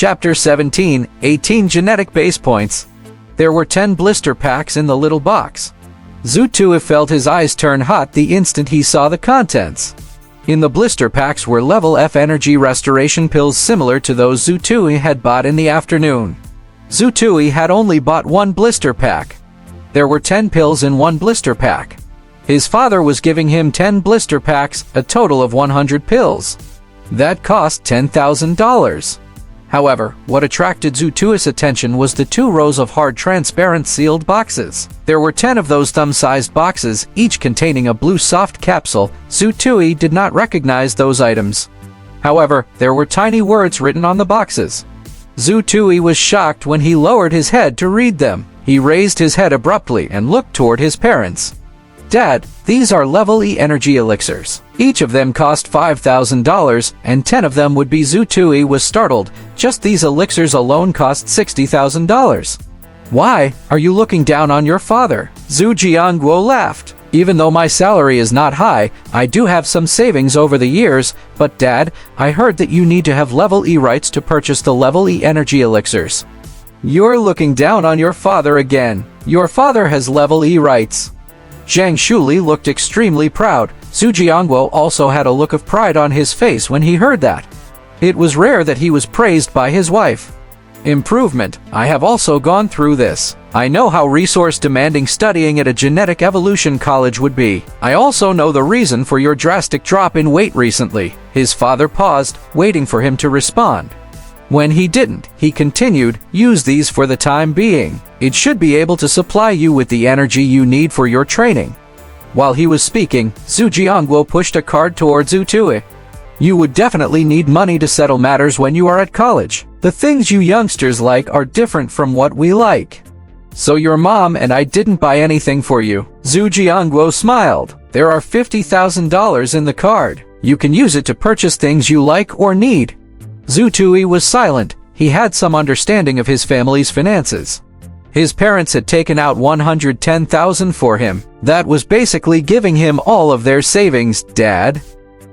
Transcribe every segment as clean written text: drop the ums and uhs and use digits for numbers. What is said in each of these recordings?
Chapter 17, 18 Genetic Base Points. There were 10 blister packs in the little box. Zutui felt his eyes turn hot the instant he saw the contents. In the blister packs were level F energy restoration pills similar to those Zutui had bought in the afternoon. Zutui had only bought one blister pack. There were 10 pills in one blister pack. His father was giving him 10 blister packs, a total of 100 pills. That cost $10,000. However, what attracted Zutui's attention was the 2 rows of hard transparent sealed boxes. There were 10 of those thumb-sized boxes, each containing a blue soft capsule. Zutui did not recognize those items. However, there were tiny words written on the boxes. Zutui was shocked when he lowered his head to read them. He raised his head abruptly and looked toward his parents. "Dad, these are level E energy elixirs. Each of them cost $5,000, and 10 of them would be." Zutui was startled. Just these elixirs alone cost $60,000. "Why are you looking down on your father?" Zhu Jianguo laughed. "Even though my salary is not high, I do have some savings over the years, but Dad, I heard that you need to have level E rights to purchase the level E energy elixirs." "You're looking down on your father again. Your father has level E rights." Zhang Shuli looked extremely proud. Zhu Jianguo also had a look of pride on his face when he heard that. It was rare that he was praised by his wife. "Improvement. I have also gone through this. I know how resource-demanding studying at a genetic evolution college would be. I also know the reason for your drastic drop in weight recently." His father paused, waiting for him to respond. When he didn't, he continued, "Use these for the time being. It should be able to supply you with the energy you need for your training." While he was speaking, Zhu Jianguo pushed a card toward Zutui. "You would definitely need money to settle matters when you are at college. The things you youngsters like are different from what we like. So your mom and I didn't buy anything for you." Zhu Jianguo smiled. "There are $50,000 in the card. You can use it to purchase things you like or need." Zutui was silent. He had some understanding of his family's finances. His parents had taken out $110,000 for him. That was basically giving him all of their savings. "Dad,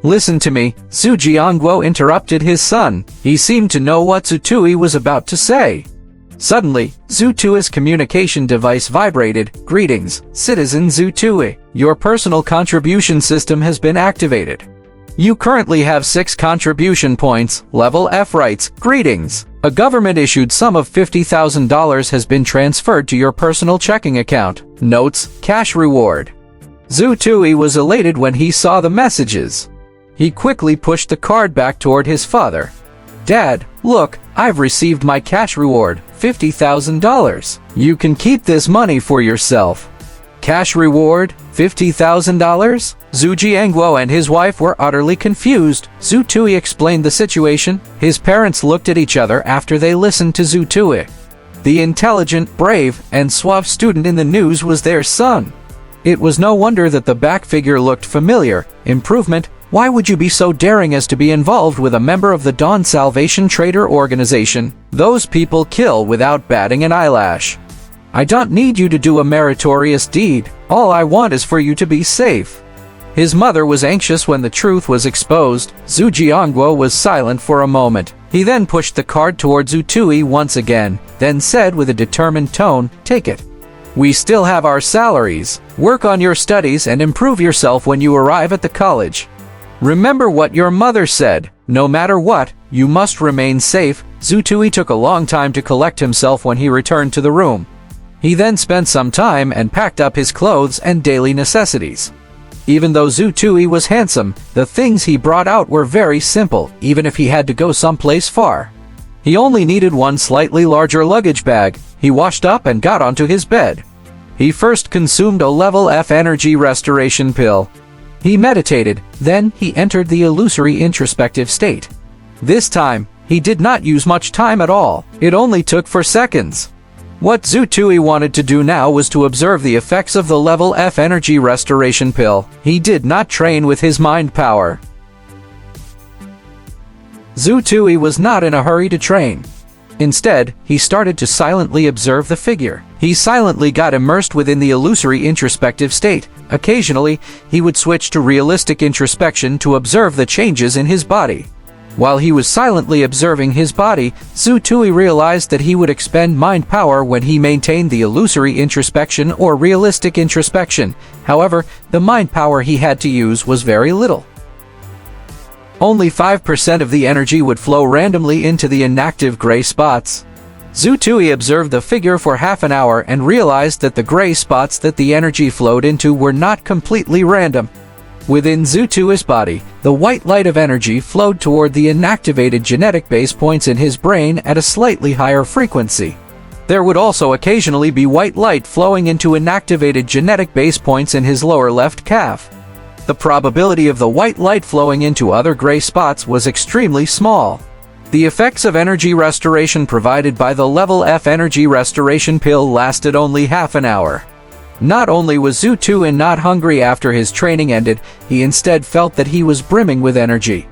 listen to me," Zhu Jianguo interrupted his son. He seemed to know what Zutui was about to say. Suddenly, Zutui's communication device vibrated. "Greetings, Citizen Zutui. Your personal contribution system has been activated. You currently have 6 contribution points, level F rights. Greetings. A government-issued sum of $50,000 has been transferred to your personal checking account. Notes, cash reward." Zutui was elated when he saw the messages. He quickly pushed the card back toward his father. "Dad, look, I've received my cash reward, $50,000. You can keep this money for yourself." Cash reward? $50,000? Zhu Jianguo and his wife were utterly confused. Zutui explained the situation. His parents looked at each other after they listened to Zutui. The intelligent, brave, and suave student in the news was their son. It was no wonder that the back figure looked familiar. "Improvement? Why would you be so daring as to be involved with a member of the Dawn Salvation Trader Organization? Those people kill without batting an eyelash. I don't need you to do a meritorious deed. All I want is for you to be safe." His mother was anxious when the truth was exposed. Zhu Jianguo was silent for a moment. He then pushed the card toward Zutui once again, then said with a determined tone, "Take it. We still have our salaries. Work on your studies and improve yourself when you arrive at the college. Remember what your mother said. No matter what, you must remain safe." Zutui took a long time to collect himself when he returned to the room. He then spent some time and packed up his clothes and daily necessities. Even though Zutui was handsome, the things he brought out were very simple, even if he had to go someplace far. He only needed one slightly larger luggage bag. He washed up and got onto his bed. He first consumed a level F energy restoration pill. He meditated, then he entered the illusory introspective state. This time, he did not use much time at all. It only took 4 seconds. What Zutui wanted to do now was to observe the effects of the level F energy restoration pill. He did not train with his mind power. Zutui was not in a hurry to train. Instead, he started to silently observe the figure. He silently got immersed within the illusory introspective state. Occasionally, he would switch to realistic introspection to observe the changes in his body. While he was silently observing his body, Zhu Tui realized that he would expend mind power when he maintained the illusory introspection or realistic introspection. However, the mind power he had to use was very little. Only 5% of the energy would flow randomly into the inactive gray spots. Zhu Tui observed the figure for half an hour and realized that the gray spots that the energy flowed into were not completely random. Within Zhu Tui's body, the white light of energy flowed toward the inactivated genetic base points in his brain at a slightly higher frequency. There would also occasionally be white light flowing into inactivated genetic base points in his lower left calf. The probability of the white light flowing into other gray spots was extremely small. The effects of energy restoration provided by the Level F energy restoration pill lasted only half an hour. Not only was Zhu Tui not hungry after his training ended, he instead felt that he was brimming with energy.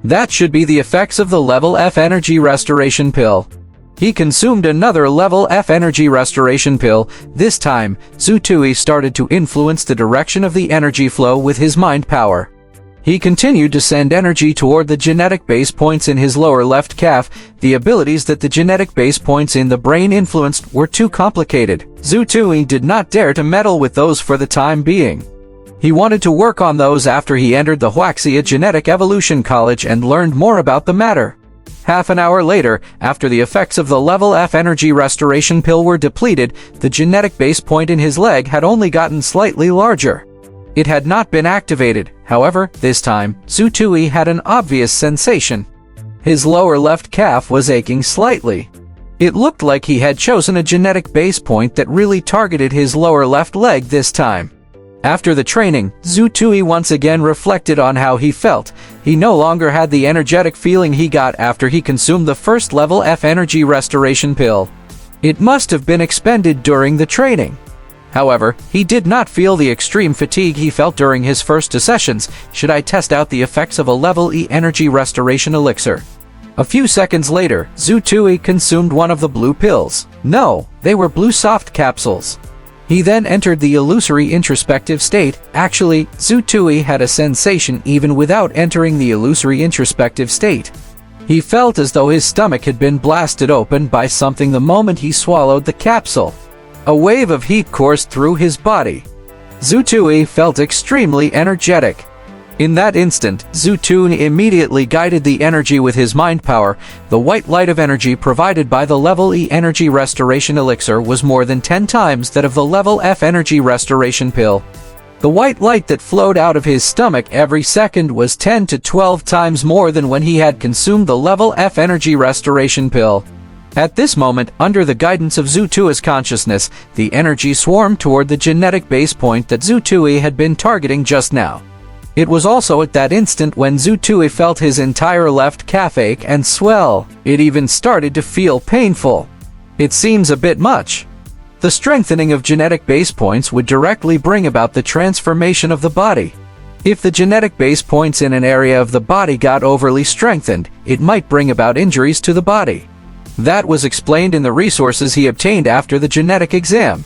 That should be the effects of the Level F energy restoration pill. He consumed another Level F energy restoration pill. This time, Zhu Tui started to influence the direction of the energy flow with his mind power. He continued to send energy toward the genetic base points in his lower left calf. The abilities that the genetic base points in the brain influenced were too complicated. Zhu Tui did not dare to meddle with those for the time being. He wanted to work on those after he entered the Wuxia Genetic Evolution College and learned more about the matter. Half an hour later, after the effects of the Level F energy restoration pill were depleted, the genetic base point in his leg had only gotten slightly larger. It had not been activated. However, this time, Zhu Tui had an obvious sensation. His lower left calf was aching slightly. It looked like he had chosen a genetic base point that really targeted his lower left leg this time. After the training, Zhu Tui once again reflected on how he felt. He no longer had the energetic feeling he got after he consumed the first Level F energy restoration pill. It must have been expended during the training. However, he did not feel the extreme fatigue he felt during his first 2 sessions. Should I test out the effects of a Level E energy restoration elixir? A few seconds later, Zhu Tui consumed one of the blue pills. No, they were blue soft capsules. He then entered the illusory introspective state. Actually, Zhu Tui had a sensation even without entering the illusory introspective state. He felt as though his stomach had been blasted open by something the moment he swallowed the capsule. A wave of heat coursed through his body. Zhu Tui felt extremely energetic. In that instant, Zhu Tui immediately guided the energy with his mind power. The white light of energy provided by the Level E energy restoration elixir was more than 10 times that of the Level F energy restoration pill. The white light that flowed out of his stomach every second was 10 to 12 times more than when he had consumed the Level F energy restoration pill. At this moment, under the guidance of Zhu Tui's consciousness, the energy swarmed toward the genetic base point that Zhu Tui had been targeting just now. It was also at that instant when Zhu Tui felt his entire left calf ache and swell. It even started to feel painful. It seems a bit much. The strengthening of genetic base points would directly bring about the transformation of the body. If the genetic base points in an area of the body got overly strengthened, it might bring about injuries to the body. That was explained in the resources he obtained after the genetic exam.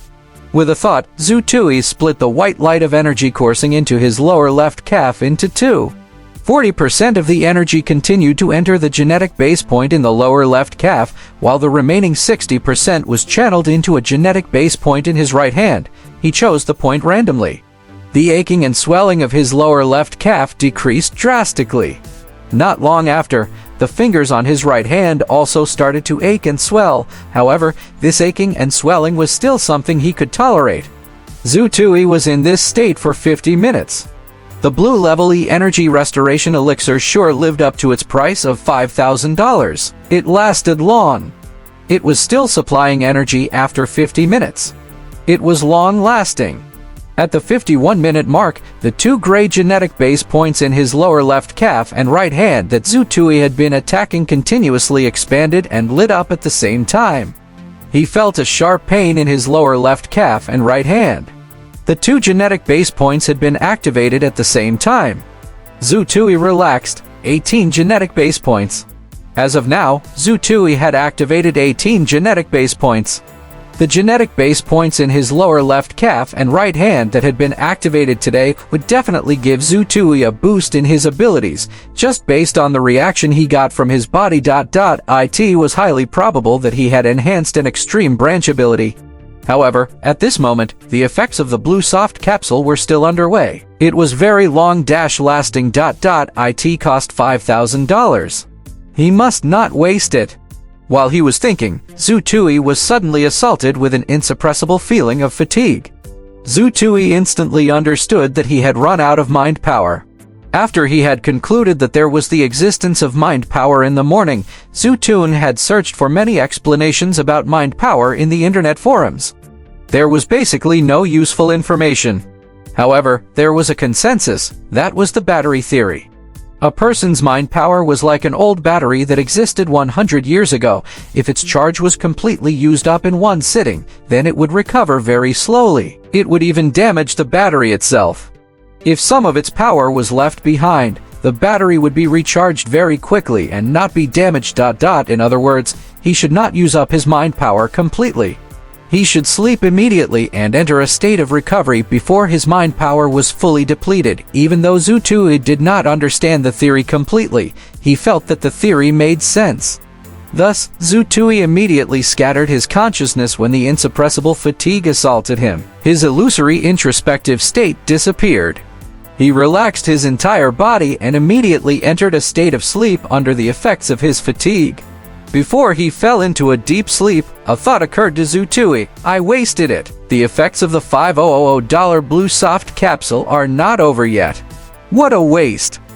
With a thought, Zhu Tui split the white light of energy coursing into his lower left calf into two. 40% of the energy continued to enter the genetic base point in the lower left calf, while the remaining 60% was channeled into a genetic base point in his right hand. He chose the point randomly. The aching and swelling of his lower left calf decreased drastically. Not long after, the fingers on his right hand also started to ache and swell. However, this aching and swelling was still something he could tolerate. Zhu Tui was in this state for 50 minutes. The Blue Level E Energy Restoration Elixir sure lived up to its price of $5,000. It lasted long. It was still supplying energy after 50 minutes. It was long-lasting. At the 51-minute mark, the two gray genetic base points in his lower left calf and right hand that Zhu Tui had been attacking continuously expanded and lit up at the same time. He felt a sharp pain in his lower left calf and right hand. The two genetic base points had been activated at the same time. Zhu Tui relaxed. 18 genetic base points. As of now, Zhu Tui had activated 18 genetic base points. The genetic base points in his lower left calf and right hand that had been activated today would definitely give Zutui a boost in his abilities, just based on the reaction he got from his body. It was highly probable that he had enhanced an extreme branch ability. However, at this moment, the effects of the blue soft capsule were still underway. It was very long-lasting. It cost $5,000. He must not waste it. While he was thinking, Zutui was suddenly assaulted with an insuppressible feeling of fatigue. Zutui instantly understood that he had run out of mind power. After he had concluded that there was the existence of mind power in the morning, Zutun had searched for many explanations about mind power in the internet forums. There was basically no useful information. However, there was a consensus. That was the battery theory. A person's mind power was like an old battery that existed 100 years ago. If its charge was completely used up in one sitting, then it would recover very slowly. It would even damage the battery itself. If some of its power was left behind, the battery would be recharged very quickly and not be damaged. In other words, he should not use up his mind power completely. He should sleep immediately and enter a state of recovery before his mind power was fully depleted. Even though Zutui did not understand the theory completely, he felt that the theory made sense. Thus, Zutui immediately scattered his consciousness when the insuppressible fatigue assaulted him. His illusory introspective state disappeared. He relaxed his entire body and immediately entered a state of sleep under the effects of his fatigue. Before he fell into a deep sleep, a thought occurred to Zutui. I wasted it. The effects of the $5,000 blue soft capsule are not over yet. What a waste!